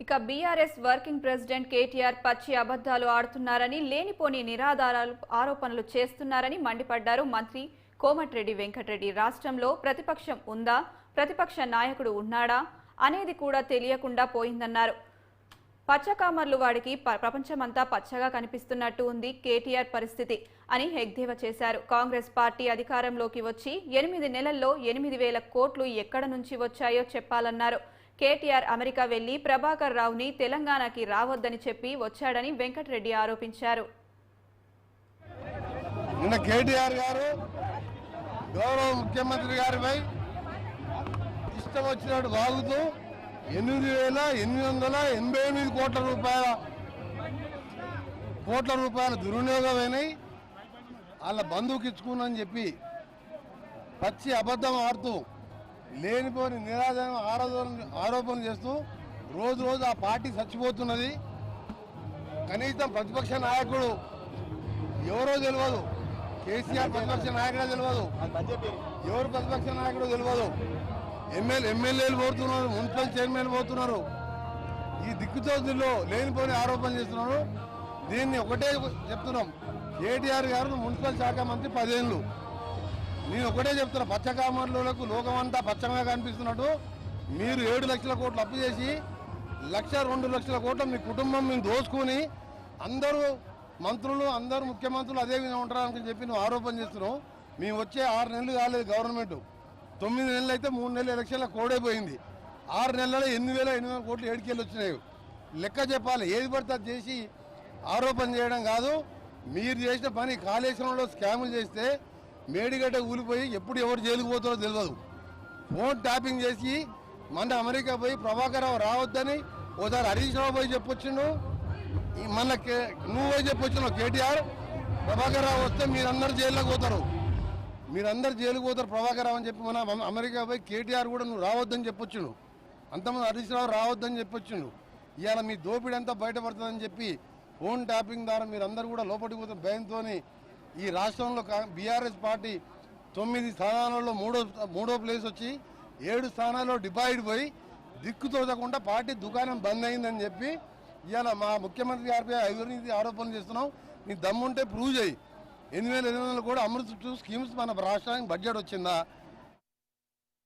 ఇక BRS working president KTR పచ్చి అబద్ధాలు ఆడుతున్నారని, లేనిపోని నిరాధారాలు ఆరోపణలు చేస్తున్నారని మండిపడ్డారు మంత్రి కోమటిరెడ్డి వెంకటరెడ్డి. రాష్ట్రంలో ప్రతిపక్షం ఉందా, ప్రతిపక్ష నాయకుడు ఉన్నాడా అనేది కూడా తెలియకుండా పోయిందన్నారు. పచ్చకామర్లు వాడికి ప్రపంచమంతా పచ్చగా కనిపిస్తున్నట్టు ఉంది కేటీఆర్ పరిస్థితి అని ఎద్దేవా చేశారు. కాంగ్రెస్ పార్టీ అధికారంలోకి వచ్చి 8 నెలల్లో 8,000 కోట్లు ఎక్కడ నుంచి వచ్చాయో చెప్పాలన్నారు. కేటీఆర్ అమెరికా వెళ్లి ప్రభాకర్ రావుని తెలంగాణకి రావద్దని చెప్పి వచ్చాడని వెంకటరెడ్డి ఆరోపించారు. నిన్న కేటీఆర్ గారు గౌరవ ముఖ్యమంత్రి గారిపై ఇష్టం వచ్చినట్టు వాగుతూ 8,888 కోట్ల రూపాయల దుర్వినియోగమైనాయి, వాళ్ళ బంధువుకిచ్చుకున్నాని చెప్పి పచ్చి అబద్ధం ఆడుతూ లేనిపోని నిరాధారణ ఆరోపణ చేస్తూ రోజు రోజు ఆ పార్టీ చచ్చిపోతున్నది. కనీసం ప్రతిపక్ష నాయకుడు ఎవరో తెలియదు, కేసీఆర్ ప్రతిపక్ష నాయకుడో తెలియదు, ఎవరు ప్రతిపక్ష నాయకుడో తెలియదు. ఎమ్మెల్యేలు పోతున్నారు, మున్సిపల్ చైర్మన్ పోతున్నారు. ఈ దిక్కుతోదిలో లేనిపోని ఆరోపణ చేస్తున్నారు. దీన్ని ఒకటే చెప్తున్నాం, కేటీఆర్ గారు మున్సిపల్ శాఖ మంత్రి 10 ఏళ్ళు. నేను ఒకటే చెప్తున్నా, పచ్చకామర్లకు లోకమంతా పచ్చగా కనిపిస్తున్నట్టు మీరు 7 లక్షల కోట్లు అప్పు చేసి 1,02 లక్షల కోట్ల మీ కుటుంబం మేము దోచుకొని అందరూ మంత్రులు అందరూ ముఖ్యమంత్రులు అదే విధంగా ఉంటారని చెప్పి నువ్వు ఆరోపణ చేస్తున్నావు. మేము వచ్చే 6 నెలలు కాలేదు గవర్నమెంట్, 9 నెలలు అయితే 3 నెలల ఎలక్షన్ల కోడే పోయింది. 6 నెలల్లో 8,800 కోట్లు ఏడికెళ్ళి వచ్చినాయి. లెక్క చెప్పాలి. ఏది పడితే అది చేసి ఆరోపణ చేయడం కాదు. మీరు చేసిన పని కాళేశ్వరంలో స్కాములు చేస్తే మేడిగడ్డ ఊలిపోయి ఎప్పుడు ఎవరు జైలుకు పోతారో తెలియదు. ఫోన్ ట్యాపింగ్ చేసి మన అమెరికా పోయి ప్రభాకర్ రావు రావద్దని ఓసారి హరీష్ రావు పోయి చెప్పొచ్చిండు, మన నువ్వు పోయి చెప్పొచ్చున్నావు. కేటీఆర్ ప్రభాకర్ రావు వస్తే మీరందరూ జైల్లోకి పోతారు, మీరందరూ జైలుకు పోతారు ప్రభాకర్ రావు అని చెప్పి మన అమెరికా పోయి కేటీఆర్ కూడా నువ్వు రావద్దని చెప్పొచ్చును. అంతమంది హరీష్ రావు రావద్దని చెప్పొచ్చును. ఇవాళ మీ దోపిడీ అంతా బయటపడుతుందని చెప్పి ఫోన్ ట్యాపింగ్ ద్వారా మీరందరూ కూడా లోపలికి పోతే భయంతో ఈ రాష్ట్రంలో బీఆర్ఎస్ పార్టీ 9 స్థానాలలో మూడో ప్లేస్ వచ్చి 7 స్థానాల్లో డిపాయిడ్ పోయి దిక్కుతోచకుండా పార్టీ దుకాణం బంద్ అయిందని చెప్పి ఇవాళ మా ముఖ్యమంత్రి గారిపై అవినీతి ఆరోపణలు చేస్తున్నావు. నీ దమ్ముంటే ప్రూవ్ చేయి. 8,800 కూడా అమృత్ స్కీమ్స్ మన రాష్ట్రానికి బడ్జెట్ వచ్చిందా?